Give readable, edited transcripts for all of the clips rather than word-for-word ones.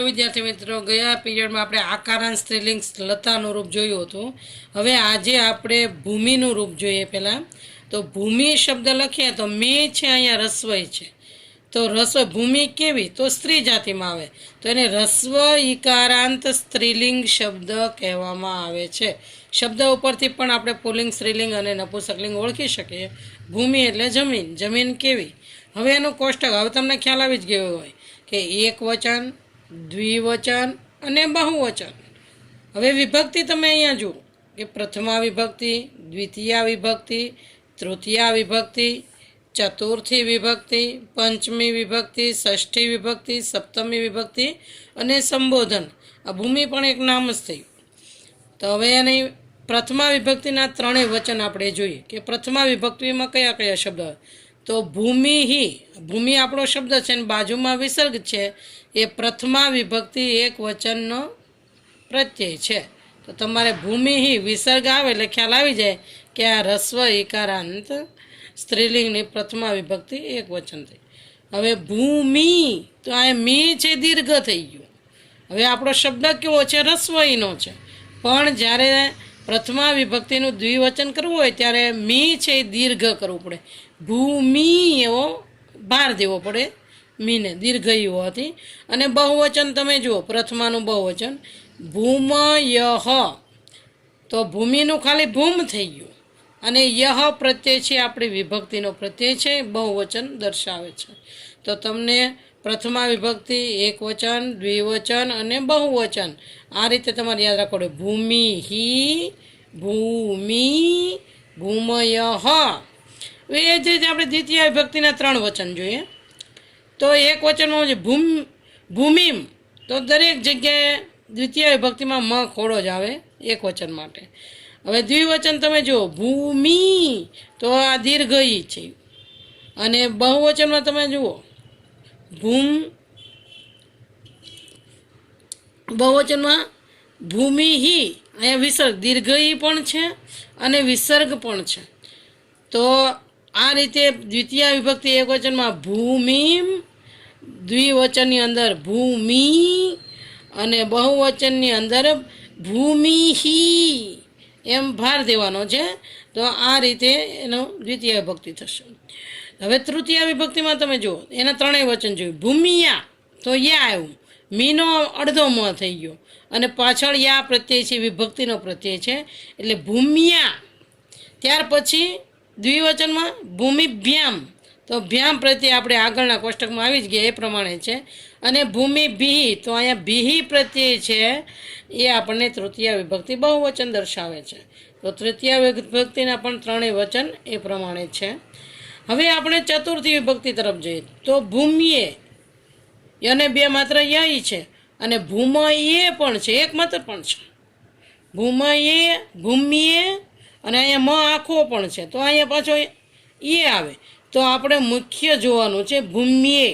વિદ્યાર્થી મિત્રો, ગયા પીરિયડમાં આપણે આકારાંશ સ્ત્રીલિંગ લતાનું રૂપ જોયું હતું. હવે આજે આપણે ભૂમિનું રૂપ જોઈએ. પહેલાં તો ભૂમિ શબ્દ લખીએ તો મે છે, અહીંયા રસ્વઈ છે. તો રસ્વ ભૂમિ કેવી? તો સ્ત્રી જાતિમાં આવે, તો એને રસ્વ ઈકારાંત સ્ત્રીલિંગ શબ્દ કહેવામાં આવે છે. શબ્દ ઉપરથી પણ આપણે પુલ્લિંગ, સ્ત્રીલિંગ અને નપુંસકલિંગ ઓળખી શકીએ. ભૂમિ એટલે જમીન, જમીન કેવી. હવે એનું કોષ્ટક હવે તમને ખ્યાલ આવી જ ગયો હોય કે એક વચન, દ્વિવચન અને બહુવચન. હવે વિભક્તિ તમે અહીંયા જુઓ કે પ્રથમા વિભક્તિ, દ્વિતીયા વિભક્તિ, તૃતીયા વિભક્તિ, ચતુર્થી વિભક્તિ, પંચમી વિભક્તિ, ષષ્ઠી વિભક્તિ, સપ્તમી વિભક્તિ અને સંબોધન. આ ભૂમિ પણ એક નામ જ થયું. તો હવે એની પ્રથમા વિભક્તિના ત્રણેય વચન આપણે જોઈએ કે પ્રથમા વિભક્તિમાં કયા કયા શબ્દ હોય. તો ભૂમિ, ભૂમિ આપણો શબ્દ છે અને બાજુમાં વિસર્ગ છે. એ પ્રથમા વિભક્તિ એક વચનનો પ્રત્યય છે. તો તમારે ભૂમિ વિસર્ગ આવે એટલે ખ્યાલ આવી જાય કે આ રસ્વ ઈકારાંત સ્ત્રીલિંગની પ્રથમા વિભક્તિ એક વચન થઈ. હવે ભૂમિ, તો આ મી છે, દીર્ઘ થઈ ગયું. હવે આપણો શબ્દ કેવો છે? રસ્વઈનો છે. પણ જ્યારે પ્રથમા વિભક્તિનું દ્વિવચન કરવું હોય ત્યારે મી છે એ દીર્ઘ કરવું પડે. ભૂમિ એવો ભાર દેવો પડે મીને, દીર્ઘ હોવાથી. અને બહુવચન તમે જુઓ, પ્રથમાનું બહુવચન ભૂમયઃ, તો ભૂમિનું ખાલી ભૂમ થઈ ગયું અને યહ પ્રત્યય છે આપણી વિભક્તિનો પ્રત્યય છે, બહુવચન દર્શાવે છે. તો તમને પ્રથમા વિભક્તિ, એક વચન, દ્વિવચન અને બહુવચન આ રીતે તમારે યાદ રાખવું પડે. ભૂમિ, ભૂમિ, ભૂમયઃ. એ જ રીતે આપણે દ્વિતીય વિભક્તિના ત્રણ વચન જોઈએ. તો એક વચનમાં છે ભૂમિમ, તો દરેક જગ્યાએ દ્વિતીય વિભક્તિમાં મ ખોડો જ આવે એક વચન માટે. હવે દ્વિવચન તમે જુઓ, ભૂમિ, તો આ દીર્ઘ ઈ છે. અને બહુવચનમાં તમે જુઓ બહુવચનમાં ભૂમિ, અહીંયા વિસર્ગ, દીર્ઘ ઈ પણ છે અને વિસર્ગ પણ છે. તો આ રીતે દ્વિતીય વિભક્તિ એક વચનમાં ભૂમિમ, દ્વિવચનની અંદર ભૂમિ અને બહુવચનની અંદર ભૂમિ એમ ભાર દેવાનો છે. તો આ રીતે એનો દ્વિતીય વિભક્તિ થશે. હવે તૃતીય વિભક્તિમાં તમે જુઓ, એના ત્રણેય વચન જોયું. ભૂમિયા, તો યા આવ્યું, મીનો અડધો મ થઈ ગયો અને પાછળ યા પ્રત્યય છે, વિભક્તિનો પ્રત્યય છે એટલે ભૂમિયા. ત્યાર પછી દ્વિવચનમાં ભૂમિભ્યામ, તો ભ્યામ પ્રત્યે આપણે આગળના કોષ્ટકમાં આવી જ ગયા એ પ્રમાણે છે. અને ભૂમિભિ, તો અહીંયા ભિહિ પ્રત્યય છે એ આપણને તૃતીય વિભક્તિ બહુવચન દર્શાવે છે. તો તૃતીય વિભક્તિના પણ ત્રણેય વચન એ પ્રમાણે છે. હવે આપણે ચતુર્થી વિભક્તિ તરફ જઈએ. તો ભૂમિએ, અને બે માત્ર ય છે અને ભૂમયે પણ છે, એક માત્ર પણ છે. ભૂમયે, ભૂમિએ અને અહીંયા મ આખો પણ છે. તો અહીંયા પાછો એ આવે. તો આપણે મુખ્ય જોવાનું છે ભૂમિએ.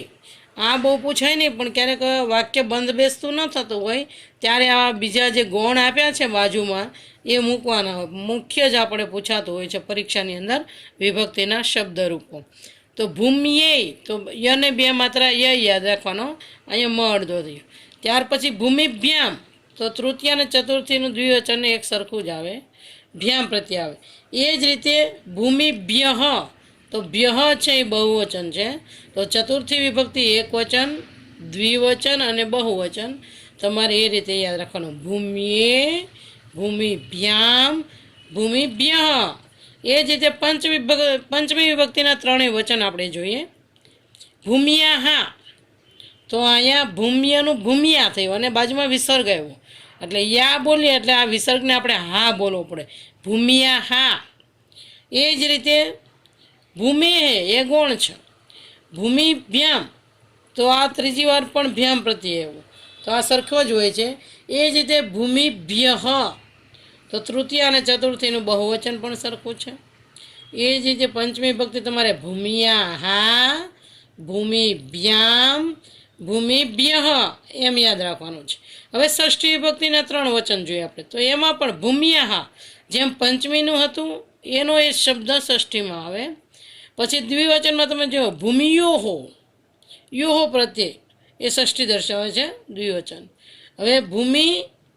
આ બહુ પૂછાય નહીં, પણ ક્યારેક વાક્ય બંધ બેસતું ન થતું હોય ત્યારે આ બીજા જે ગૌણ આપ્યા છે બાજુમાં એ મૂકવાના હોય. મુખ્ય જ આપણે પૂછાતું હોય છે પરીક્ષાની અંદર વિભક્તિના શબ્દરૂપો. તો ભૂમિએ, તો યને બે માત્રા ય યાદ રાખવાનો, અહીંયા મ અડધો થયો. ત્યાર પછી ભૂમિભ્યામ, તો તૃતીય અને ચતુર્થીનું દ્વિવચન એક સરખું જ આવે, ભ્યામ પ્રત્યે આવે. એ જ રીતે ભૂમિભ્યઃ, તો ભ્યઃ છે એ બહુવચન છે. તો ચતુર્થી વિભક્તિ એક વચન, દ્વિવચન અને બહુવચન તમારે એ રીતે યાદ રાખવાનું. ભૂમિએ, ભૂમિભ્યામ, ભૂમિભ્યઃ. એ જ રીતે પંચમી વિભક્તિના ત્રણેય વચન આપણે જોઈએ. ભૂમિયા, તો અહીંયા ભૂમ્યનું ભૂમિયા થયું અને બાજુમાં વિસર્ગ આવ્યો એટલે યા બોલીએ એટલે આ વિસર્ગને આપણે હા બોલવો પડે. ભૂમિયા. એ જ રીતે ભૂમિ એ ગૌણ છે. ભૂમિભ્યામ, તો આ ત્રીજી વાર પણ ભ્યામ પ્રત્યે આવ્યો, તો આ સરખો જ હોય છે. એ જ રીતે ભૂમિભ્યઃ, તો તૃતીય અને ચતુર્થીનું બહુવચન પણ સરખું છે. એ જ રીતે પંચમી વિભક્તિ તમારે ભૂમિયા, ભૂમિભ્યામ, ભૂમિભ્યઃ એમ યાદ રાખવાનું છે. હવે ષષ્ઠી વિભક્તિના ત્રણ વચન જોઈએ આપણે. તો એમાં પણ ભૂમિયા, જેમ પંચમીનું હતું એનો એ શબ્દ ષષ્ઠીમાં આવે. પછી દ્વિવચનમાં તમે જુઓ ભૂમિયોહો, યોહો પ્રત્યે એ ષષ્ઠી દર્શાવે છે દ્વિવચન. હવે ભૂમિ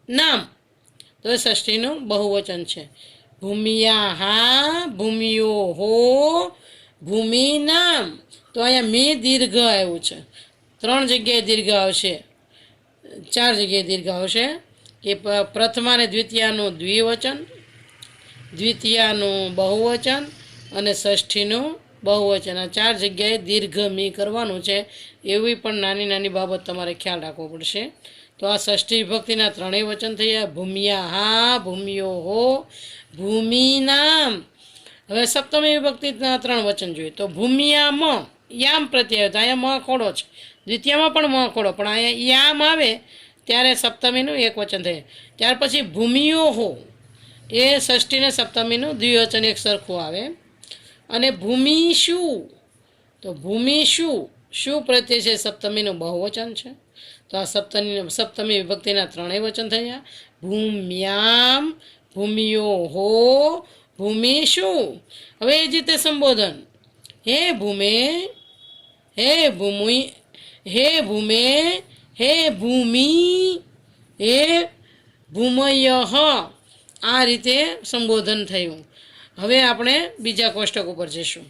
નામ તો એ ષષ્ઠીનું બહુવચન છે. ભૂમિયા હા, ભૂમિયો હો, ભૂમિ નામ. તો અહીંયા મી દીર્ઘ આવ્યું છે. 3 જગ્યાએ દીર્ઘ આવશે, 4 જગ્યાએ દીર્ઘ આવશે કે પ્રથમ અને દ્વિતીયાનું દ્વિવચન, દ્વિતીયાનું બહુવચન અને ષષ્ઠીનું બહુવચન. આ 4 જગ્યાએ દીર્ઘ મી કરવાનું છે. એવી પણ નાની નાની બાબત તમારે ખ્યાલ રાખવો પડશે. તો આ ષષ્ઠી વિભક્તિના 3 વચન થયા. ભૂમિયા હા, ભૂમિયો હો, ભૂમિ નામ. હવે સપ્તમી વિભક્તિના 3 વચન જોઈએ. તો ભૂમિયા મ યામ પ્રત્યય, તો અહીંયા મ ખોડો છે. દ્વિતીયમાં પણ મ ખોડો, પણ અહીંયા યામ આવે ત્યારે સપ્તમીનું 1 વચન થાય. ત્યાર પછી ભૂમિયો હો એ ષષ્ઠી ને સપ્તમીનું દ્વિવચન એક સરખું આવે. અને ભૂમિ શું, તો ભૂમિ શું, શું પ્રત્યય છે સપ્તમીનું બહુવચન છે. તો આ સપ્તમી વિભક્તિના 3 વચન થયા. ભૂમ્યામ, ભૂમિયો હો, ભૂમિ શું. હવે એ જ રીતે સંબોધન. હે ભૂમે, હે ભૂમિ, હે ભૂમે, હે ભૂમિ, હે ભૂમય. આ રીતે સંબોધન થયું. હવે આપણે બીજા કોષ્ટક ઉપર જઈશું.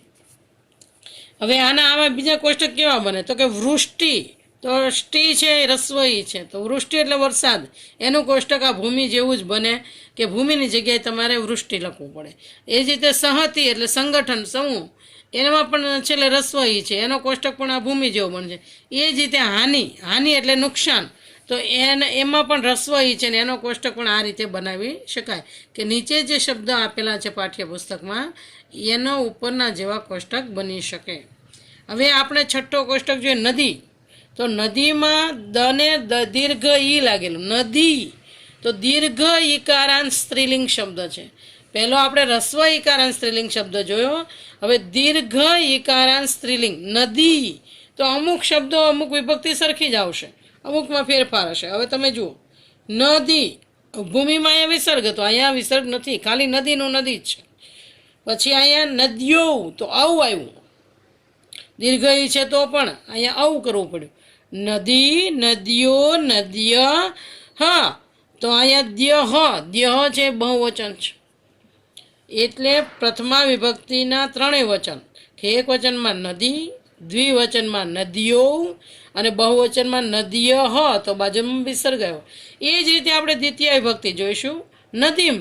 હવે આવા બીજા કોષ્ટક કેવા બને, તો કે વૃષ્ટિ. તો ષ્ટિ છે એ રસ્વઈ છે, તો વૃષ્ટિ એટલે વરસાદ. એનું કોષ્ટક આ ભૂમિ જેવું જ બને કે ભૂમિની જગ્યાએ તમારે વૃષ્ટિ લખવું પડે. એ જ રીતે સહતિ એટલે સંગઠન, સમૂહ, એમાં પણ છેલ્લે રસ્વઈ છે, એનો કોષ્ટક પણ આ ભૂમિ જેવો બનશે. એ જ રીતે હાનિ, હાનિ એટલે નુકસાન, તો એમાં પણ રસ્વઈ છે ને એનો કોષ્ટક પણ આ રીતે બનાવી શકાય કે નીચે જે શબ્દ આપેલા છે પાઠ્યપુસ્તકમાં એનો ઉપરના જેવા કોષ્ટક બની શકે. હવે આપણે છઠ્ઠો કોષ્ટક જોઈએ નદી. તો નદીમાં દને દીર્ઘ ઈ લાગેલું, નદી. તો દીર્ઘ ઈકારાંત સ્ત્રીલિંગ શબ્દ છે. પહેલો આપણે રસ્વ ઈકારાંત સ્ત્રીલિંગ શબ્દ જોયો. હવે દીર્ઘ ઈકારાંત સ્ત્રીલિંગ નદી. તો અમુક શબ્દો અમુક વિભક્તિ સરખી જ આવશે, અમુકમાં ફેરફાર હશે. હવે તમે જુઓ નદી, ભૂમિમાં અહીંયા વિસર્ગ હતો, અહીંયા વિસર્ગ નથી, ખાલી નદીનું નદી જ છે. પછી અહીંયા નદીઓ, તો આવું આવ્યું, દીર્ઘ ઈ છે તો પણ અહીંયા આવું કરવું પડ્યું. નદી, નદીઓ, નદીય. હા, તો અહીંયા દ્યહ, દ્યહ છે બહુવચન છે. એટલે પ્રથમા વિભક્તિના 3 વચન કે એક વચનમાં નદી, દ્વિવચનમાં નદીઓ અને બહુવચનમાં નદીય હ, તો બાજુમાં વિસર્ગ આવ્યો. એ જ રીતે આપણે દ્વિતીય વિભક્તિ જોઈશું. નદીમ,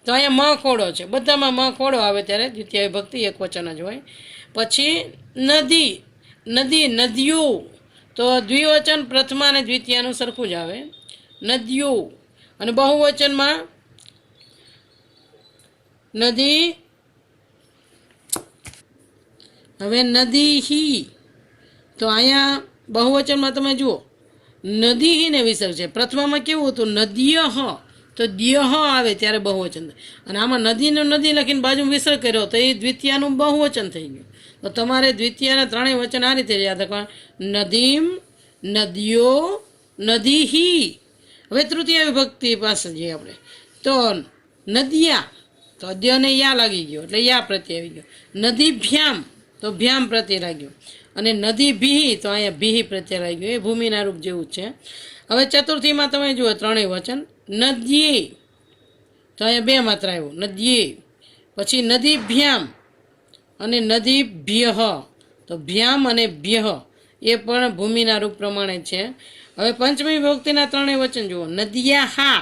તો અહીંયા મ ખોડો છે, બધામાં મ ખોડો આવે ત્યારે દ્વિતીય વિભક્તિ એક વચન જ હોય. પછી નદી, નદી, નદીઓ, તો દ્વિવચન પ્રથમા અને દ્વિતીયાનું સરખું જ આવે, નદીઓ. અને બહુવચનમાં નદી. હવે નદી હી, તો અહીંયા બહુવચનમાં તમે જુઓ નદી હી ને વિસર્ગ છે. પ્રથમામાં કેવું હતું નદીય હ, તો દ્યહ આવે ત્યારે બહુવચન. અને આમાં નદીનું નદી લખીને બાજુ વિસર્ગ કર્યો તો એ દ્વિતીયાનું બહુવચન થઈ ગયું. તો તમારે દ્વિતીયના 3 વચન આ રીતે યાદ રાખવા, નદીમ, નદીઓ, નદી હી. હવે તૃતીય વિભક્તિ પાસે જઈએ આપણે. તો નદિયા, તો અદ્યને યા લાગી ગયો એટલે યા પ્રત્યે આવી ગયો. નદી ભ્યામ, તો ભ્યામ પ્રત્યે લાગ્યો. અને નદી ભીહી, તો અહીંયા ભીહી પ્રત્યે લાગ્યો. એ ભૂમિના રૂપ જેવું જ છે. હવે ચતુર્થીમાં તમે જુઓ 3 વચન. નદ્યે, તો અહીંયા 2 માત્ર આવ્યું, નદ્યે. પછી નદી ભ્યામ અને નદી ભ્યહ, તો ભ્યામ અને ભ્યહ એ પણ ભૂમિના રૂપ પ્રમાણે છે. હવે પંચમી વિભક્તિના 3 વચન જુઓ. નદિયા હા,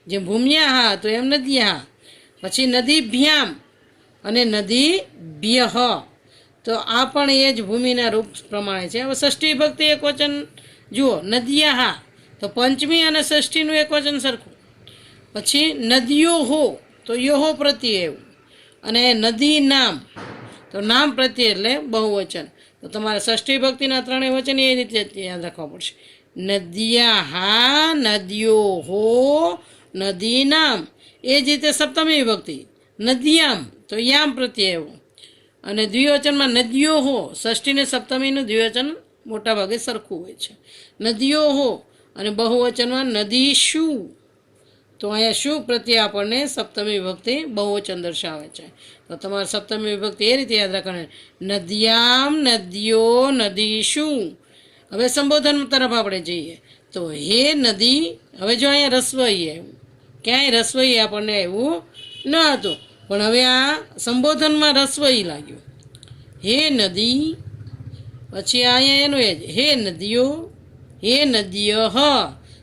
જે ભૂમિયા હા તો એમ નદિયા હા. પછી નદી ભ્યામ અને નદી ભ્યહ, તો આ પણ એ જ ભૂમિના રૂપ પ્રમાણે છે. હવે ષષ્ઠી વિભક્તિ એક વચન જુઓ. નદિયા હા, તો પંચમી અને ષષ્ઠીનું એક વચન સરખું. પછી નદીઓ હો, તો યોહો પ્રત્યે એવું. અને નદી નામ, તો નામ પ્રત્યે એટલે બહુવચન. તો તમારે ષષ્ઠી વિભક્તિના 3 વચન એ રીતે યાદ રાખવા પડશે. નદિયા હા, નદીઓ હો, નદી નામ. એ જ રીતે સપ્તમી વિભક્તિ નદિયામ, તો યામ પ્રત્યે એવું. અને દ્વિવચનમાં નદીઓ હો, ષષ્ઠી ને સપ્તમીનું દ્વિવચન મોટાભાગે સરખું હોય છે. નદીઓ હો. અને બહુવચનમાં નદી શું, તો અહીંયા શું પ્રત્યે આપણને સપ્તમી વિભક્તિ બહુવચન દર્શાવે છે. તો તમારે સપ્તમી વિભક્તિ એ રીતે યાદ રાખવાની. નદિયામ, નદીઓ, નદી શું. હવે સંબોધન તરફ આપણે જઈએ તો હે નદી, હવે જો અહીંયા રસવઈ આવ્યું, ક્યાંય રસવઈ આપણને આવ્યું ન હતું, પણ હવે આ સંબોધનમાં રસવઈ લાગ્યું. હે નદી, પછી અહીંયા એનું એ જ હે નદીઓ, હે નદીઓ હ,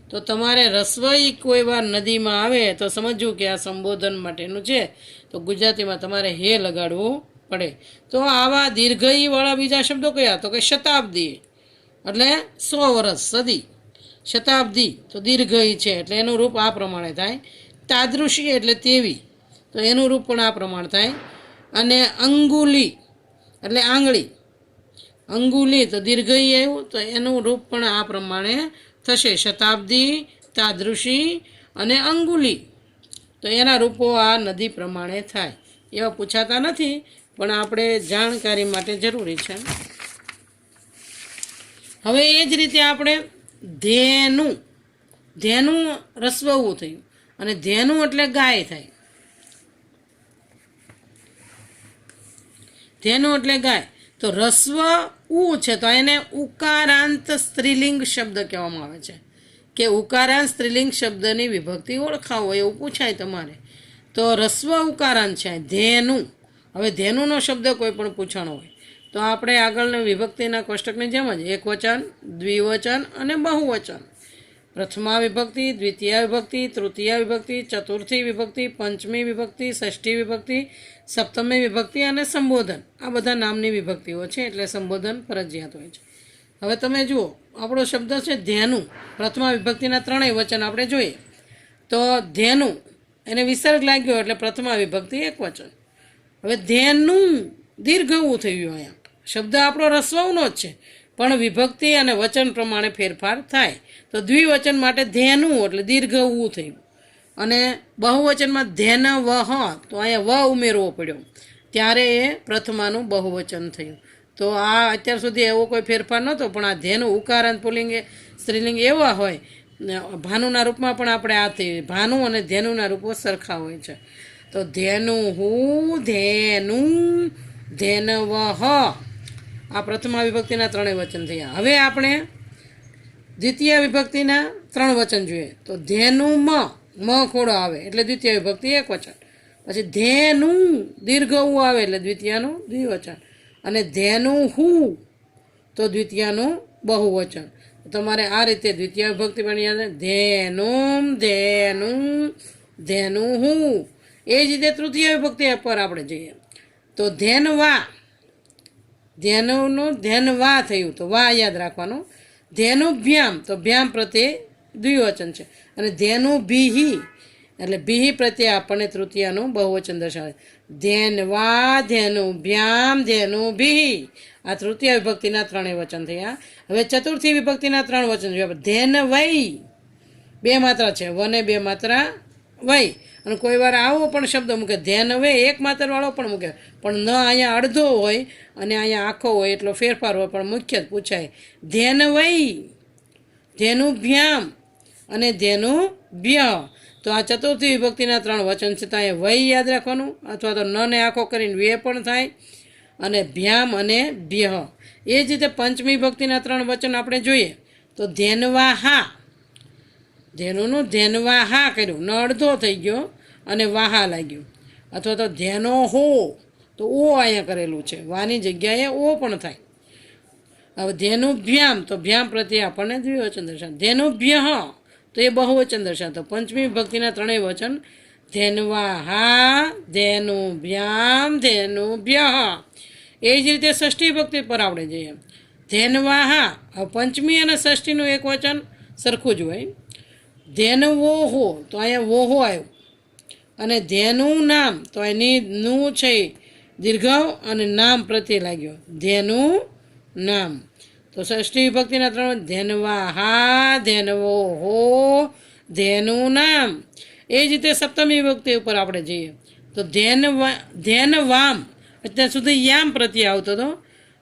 તો તમારે રસવઈ કોઈ વાર નદીમાં આવે તો સમજવું કે આ સંબોધન માટેનું છે, તો ગુજરાતીમાં તમારે હે લગાડવું પડે. તો આવા દીર્ઘઈવાળા બીજા શબ્દો કયા, તો કે શતાબ્દી એટલે 100 વર્ષ, સદી, શતાબ્દી તો દીર્ઘઈ છે એટલે એનું રૂપ આ પ્રમાણે થાય. તાદૃશી એટલે તેવી, તો એનું રૂપ પણ આ પ્રમાણે થાય. અને અંગુલી એટલે આંગળી, અંગુલી તો દીર્ઘઈ આવ્યું તો એનું રૂપ પણ આ પ્રમાણે થશે, શતાબ્દી, તાદૃશી અને અંગુલી, તો એના રૂપો આ નદી પ્રમાણે થાય. એવા પૂછાતા નથી પણ આપણે જાણકારી માટે જરૂરી છે. હવે એ જ રીતે આપણે ધેનું, ધેનું રસવવું થયું, અને ધેનું એટલે ગાય થાય. ધેનું એટલે ગાય, તો રસ્વ ઉ છે તો એને ઉકારાંત સ્ત્રીલિંગ શબ્દ કહેવામાં આવે છે, કે ઉકારાંત સ્ત્રીલિંગ શબ્દની વિભક્તિ ઓળખાવો એવું પૂછાય તમારે, તો રસ્વ ઉકારાંત છે ધેનું. હવે ધેનુંનો શબ્દ કોઈ પણ પૂછવાનો હોય તો આપણે આગળના વિભક્તિના કોષ્ટકની જેમ જ એકવચન, દ્વિવચન અને બહુવચન, પ્રથમા વિભક્તિ, દ્વિતીય વિભક્તિ, તૃતીય વિભક્તિ, ચતુર્થી વિભક્તિ, પંચમી વિભક્તિ, ષષ્ઠી વિભક્તિ, સપ્તમી વિભક્તિ અને સંબોધન, આ બધા નામની વિભક્તિઓ છે એટલે સંબોધન ફરજિયાત હોય છે. હવે તમે જુઓ આપણો શબ્દ છે ધેનું, પ્રથમા વિભક્તિના 3 વચન આપણે જોઈએ તો ધેનું એને વિસર્ગ લાગ્યો એટલે પ્રથમા વિભક્તિ એકવચન. હવે ધેનું દીર્ઘવું થયું, અહીંયા શબ્દ આપણો રસવનો જ છે પણ વિભક્તિ અને વચન પ્રમાણે ફેરફાર થાય, તો દ્વિવચન માટે ધેનું એટલે દીર્ઘવું થયું. અને બહુવચનમાં ધેન વહ, તો અહીંયા વ ઉમેરવો પડ્યો ત્યારે એ પ્રથમાનું બહુવચન થયું. તો આ અત્યાર સુધી એવો કોઈ ફેરફાર નહોતો, પણ આ ધેનું ઉકારાંત પુલ્લિંગ સ્ત્રીલિંગ એવા હોય, ભાનુના રૂપમાં પણ આપણે આ થઈ, ભાનુ અને ધેનુના રૂપો સરખા હોય છે. તો ધેનું હું, ધેનું, ધેનવહ, આ પ્રથમા વિભક્તિના 3 વચન થયા. હવે આપણે દ્વિતીય વિભક્તિના 3 વચન જોઈએ તો ધેનું મ ખોડો આવે એટલે દ્વિતીય વિભક્તિ એક વચન, પછી ધેનું દીર્ઘવું આવે એટલે દ્વિતીયનું દ્વિવચન, અને ધેનું હું તો દ્વિતીયનું બહુવચન. તમારે આ રીતે દ્વિતીય વિભક્તિ બની જાય ધેનું, ધેનું, ધેનું હું. એ જ રીતે તૃતીય વિભક્તિ પર આપણે જઈએ તો ધેનવા, ધેનુનું ધેનવા થયું તો વા યાદ રાખવાનું. ધેનુભ્યામ તો ભ્યામ પ્રત્યે દ્વિવચન છે, અને ધેનું ભીહી એટલે ભીહી પ્રત્યે આપણને તૃતીયાનું બહુવચન દર્શાવે. ધેનવા, ધેનુભ્યામ, ધેનુભીહી, આ તૃતીય વિભક્તિના 3 વચન થયા. હવે ચતુર્થી વિભક્તિના 3 વચન જોયા. ધેનવઈ 2 માત્રા છે, વને 2 માત્રા વઈ, અને કોઈ વાર આવો પણ શબ્દ મૂકે ધેનવે 1 માત્રાવાળો પણ મૂકે, પણ ન અહીંયા અડધો હોય અને અહીંયા આખો હોય એટલો ફેરફાર હોય, પણ મુખ્ય પૂછાય ધેનવઈ, ધેનુભ્યામ અને ધેનુભ્ય. તો આ ચતુર્થી વિભક્તિના 3 વચન છે, તો અહીંયા વય યાદ રાખવાનું, અથવા તો નને આખો કરીને વે પણ થાય, અને ભ્યામ અને ભ્ય. એ જ રીતે પંચમી વિભક્તિના 3 વચન આપણે જોઈએ તો ધેનવા હા, ધેનુનું ધેનવા હા કર્યું, ન અડધો થઈ ગયો અને વાહા લાગ્યું, અથવા તો ધેનો હો તો ઓ અહીંયા કરેલું છે, વાની જગ્યાએ ઓ પણ થાય. હવે ધેનુભ્યામ તો ભ્યામ પ્રત્યે આપણને દ્વિવચન દર્શાવે. ધેનુભ્ય તો એ બહુવચન દર્શાવતો. પંચમી વિભક્તિના 3 વચન ધેનવા હા, ધેનુભ્યામ, ધેનુભ્ય. એ જ રીતે ષષ્ઠી વિભક્તિ પર આપણે જઈએ ધેનવા હા. હવે પંચમી અને ષષ્ઠીનું એક વચન સરખું જ હોય. ધેનવો હો તો અહીંયા વોહો આવ્યો, અને ધેનું નામ તો એની નું છે દીર્ઘ અને નામ પ્રત્યે લાગ્યો ધેનું નામ. તો ષષ્ઠી વિભક્તિના 3 ધેનવા હા, ધેનવો હો, ધેનું નામ. એ જ રીતે સપ્તમી વિભક્તિ ઉપર આપણે જઈએ તો ધેનવામ, અત્યાર સુધી યામ પ્રત્યે આવતો હતો,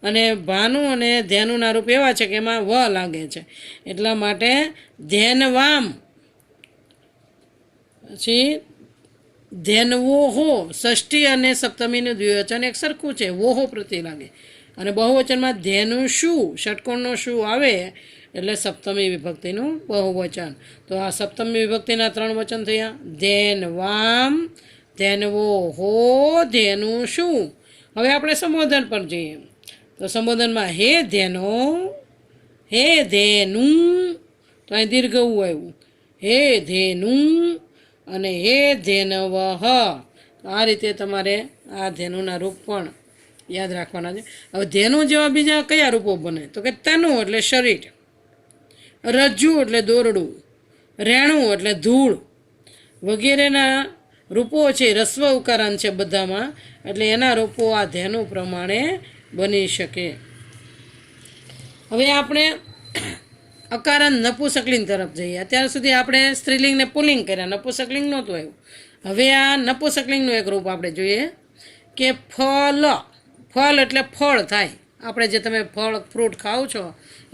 અને ભાનુ અને ધેનુના રૂપ એવા છે કે એમાં વ લાગે છે, એટલા માટે ધેનવામ. પછી ધેનવો હો, ષષ્ઠી અને સપ્તમીનું દ્વિવચન એક સરખું છે, વોહો પ્રત્યે લાગે અને બહુવચનમાં ધેનું શું ષટકોણનો શું આવે એટલે સપ્તમી વિભક્તિનું બહુવચન. તો આ સપ્તમી વિભક્તિના 3 વચન થયા. ધેન વામ, ધેનવો હો, ધેનું શું. હવે આપણે સંબોધન પર જઈએ. તો સંબોધનમાં હે ધેનો, હે ધેનું, તો અહીં દીર્ઘ આવ્યું, હે ધેનું અને હે ધેનવહ. આ રીતે તમારે આ ધેનુના રૂપ પણ યાદ રાખવાના છે. હવે ધેનુ જેવા બીજા કયા રૂપો બને તો કે તનુ એટલે શરીર, રજ્જુ એટલે દોરડું, રેણું એટલે ધૂળ વગેરેના રૂપો છે. રસ્વ ઉકારાંત છે બધામાં, એટલે એના રૂપો આ ધેનુ પ્રમાણે બની શકે. હવે આપણે અકારાંત નપુંસકલિંગ તરફ જઈએ. અત્યાર સુધી આપણે સ્ત્રીલિંગને પુલ્લિંગ કર્યા, નપુંસકલિંગ નહોતું આવ્યું. હવે આ નપુંસકલિંગનું એક રૂપ આપણે જોઈએ કે ફલ. ફલ એટલે ફળ થાય. આપણે જે તમે ફળ ફ્રૂટ ખાઓ છો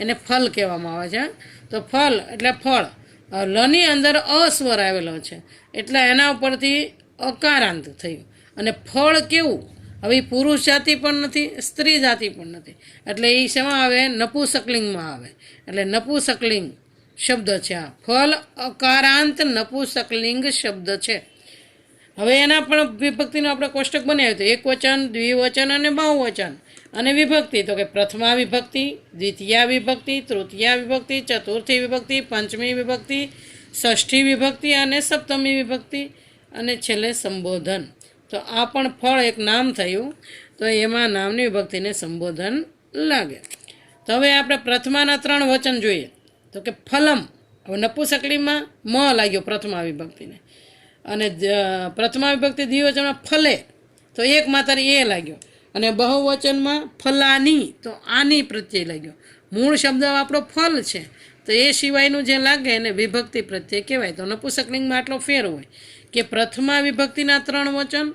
એને ફલ કહેવામાં આવે છે. તો ફલ એટલે ફળ. લની અંદર અસ્વર આવેલો છે એટલે એના ઉપરથી અકારાંત થયું. અને ફળ કેવું, હવે પુરુષ જાતિ પણ નથી, સ્ત્રી જાતિ પણ નથી, એટલે એ શેમાં આવે, નપુંસકલિંગમાં આવે. એટલે નપુંસકલિંગ શબ્દ છે આ. ફલ અકારાંત નપુંસકલિંગ શબ્દ છે. હવે એના પણ વિભક્તિનો આપણે કોષ્ટક બનાવ્યું હતું. એક વચન, દ્વિવચન અને બહુવચન. અને વિભક્તિ તો કે પ્રથમા વિભક્તિ, દ્વિતીયા વિભક્તિ, તૃતીયા વિભક્તિ, ચતુર્થી વિભક્તિ, પંચમી વિભક્તિ, ષષ્ઠી વિભક્તિ અને સપ્તમી વિભક્તિ અને છેલ્લે સંબોધન. તો આ પણ ફળ એક નામ થયું, તો એમાં નામની વિભક્તિને સંબોધન લાગે. તો હવે આપણે પ્રથમાના 3 વચન જોઈએ. તો કે ફલમ. હવે નપુંસકલિંગમાં મ લાગ્યો પ્રથમા વિભક્તિને, અને પ્રથમા વિભક્તિ દ્વિવચનમાં ફલે તો એક માત્ર એ લાગ્યો, અને બહુવચનમાં ફલાની તો આની પ્રત્યય લાગ્યો. મૂળ શબ્દ આપણો ફલ છે, તો એ સિવાયનું જે લાગે એને વિભક્તિ પ્રત્યય કહેવાય. તો નપુંસકલિંગમાં આટલો ફેર હોય કે પ્રથમા વિભક્તિના 3 વચન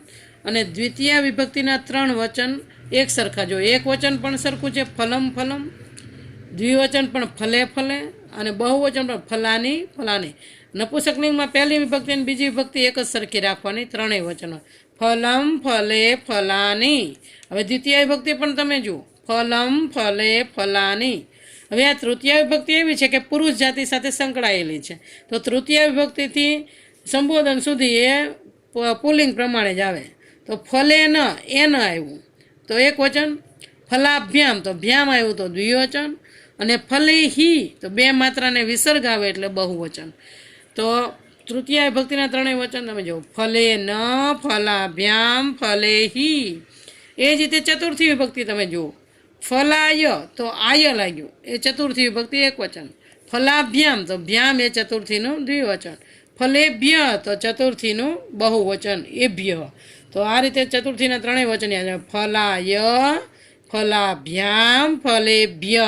અને દ્વિતીય વિભક્તિના 3 વચન એક સરખા જોઈએ. એક વચન પણ સરખું છે, ફલમ ફલમ. દ્વિવચન પણ ફલે ફલે, અને બહુવચન પણ ફલાની ફલાની. નપુંસકલિંગમાં પહેલી વિભક્તિ અને બીજી વિભક્તિ એક જ સરખી રાખવાની, 3 વચનો. ફલમ ફલે ફલાની. હવે દ્વિતીય વિભક્તિ પણ તમે જુઓ, ફલમ ફલે ફલાની. હવે આ તૃતીય વિભક્તિ એવી છે કે પુરુષ જાતિ સાથે સંકળાયેલી છે. તો તૃતીય વિભક્તિથી સંબોધન સુધી એ પુલ્લિંગ પ્રમાણે જ આવે. તો ફલે ન, એ ન આવ્યું તો એક વચન. ફલાભ્યામ તો ભ્યામ આવ્યું તો દ્વિવચન. અને ફલે હી તો 2 માત્રાને વિસર્ગ આવે એટલે બહુવચન. તો તૃતીય વિભક્તિના 3 વચન તમે જુઓ, ફલે ન, ફલાભ્યામ, ફલે હી. એ જ રીતે ચતુર્થી વિભક્તિ તમે જુઓ, ફલાય તો આય લાગ્યું, એ ચતુર્થી વિભક્તિ એક વચન. ફલાભ્યામ તો ભ્યામ એ ચતુર્થીનું દ્વિવચન. ફલેભ્ય તો ચતુર્થીનું બહુવચન, એભ્ય. તો આ રીતે ચતુર્થીના 3 વચન યાદ આવે. ફલાય, ફલાભ્યામ, ફલેભ્ય.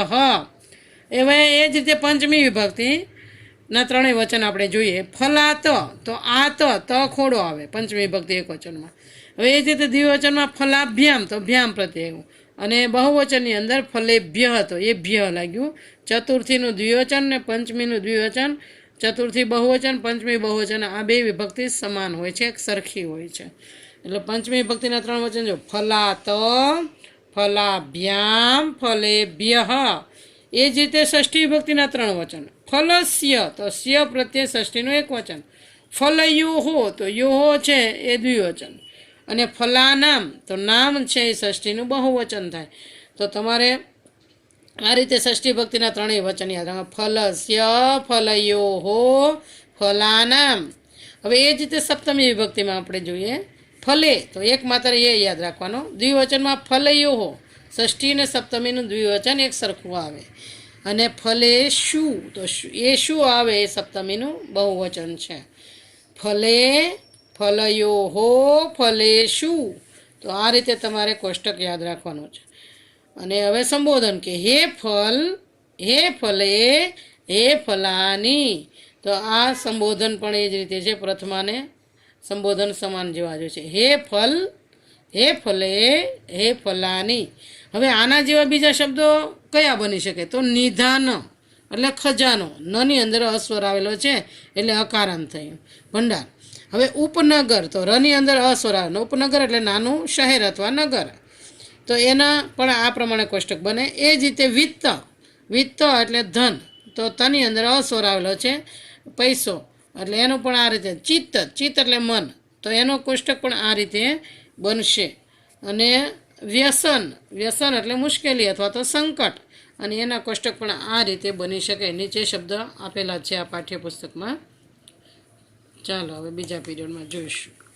એવા એ જ રીતે પંચમી વિભક્તિના 3 વચન આપણે જોઈએ. ફલાત તો આ ત ખોડો આવે પંચમી વિભક્તિ એક વચનમાં. હવે એ જ રીતે દ્વિવચનમાં ફલાભ્યામ તો ભ્યામ પ્રત્યય, અને બહુવચનની અંદર ફલેભ્ય તો એ ભ્ય લાગ્યું. ચતુર્થીનું દ્વિવચન ને પંચમીનું દ્વિવચન, ચતુર્થી બહુવચન, પંચમી બહુવચન, આ 2 વિભક્તિ સમાન હોય છે, એક સરખી હોય છે. એટલે પંચમી વિભક્તિના 3 વચન જો, ફલાત, ફલાભ્યામ, ફલેભ્ય. એ જ રીતે ષષ્ઠી વિભક્તિના 3 વચન. ફલસ્ય તો સ્ય પ્રત્યે ષષ્ઠીનું એક વચન. ફલયોહો તો યોહો છે એ દ્વિવચન. અને ફલાનામ તો નામ છે એ ષષ્ઠીનું બહુવચન થાય. તો તમારે આ રીતે ષષ્ઠી વિભક્તિના 3 વચન યાદ રાખવા. ફલસ્ય, ફલયોહો, ફલાનામ. હવે એ જ રીતે સપ્તમી વિભક્તિમાં આપણે જોઈએ, ફલે તો એક માત્ર એ યાદ રાખવાનો. દ્વિવચનમાં ફલયોહો, ષષ્ઠી અને સપ્તમીનું દ્વિવચન એક સરખું આવે. અને ફલે શું તો એ શું આવે એ સપ્તમીનું બહુવચન છે. ફલે, ફલયોહો, ફલે શું. તો આ રીતે તમારે કોષ્ટક યાદ રાખવાનું છે. અને હવે સંબોધન કે હે ફલ, હે ફલે, હે ફલાની. તો આ સંબોધન પણ એ જ રીતે છે, પ્રથમાને સંબોધન સમાન જેવા જો છે. હે ફલ, હે ફલે, હે ફલાની. હવે આના જેવા બીજા શબ્દો કયા બની શકે તો નિધાન એટલે ખજાનો, નની અંદર અસ્વર આવેલો છે એટલે અકારાંત થયું, ભંડાર. હવે ઉપનગર તો રની અંદર અસ્વર આવે, ઉપનગર એટલે નાનું શહેર અથવા નગર. તો એના પણ આ પ્રમાણે કોષ્ટક બને. એ જ રીતે વિત્ત, વિત્ત એટલે ધન, તો તની અંદર અસ્વર આવેલો છે, પૈસો, એટલે એનું પણ આ રીતે. ચિત્ત, ચિત્ત એટલે મન, તો એનો કોષ્ટક પણ આ રીતે બનશે. અને વ્યસન, વ્યસન એટલે મુશ્કેલી અથવા તો સંકટ, અને એના કોષ્ટક પણ આ રીતે બની શકે. નીચે શબ્દ આપેલા છે આ પાઠ્યપુસ્તકમાં. ચાલો હવે બીજા પીરિયડમાં જોઈશું.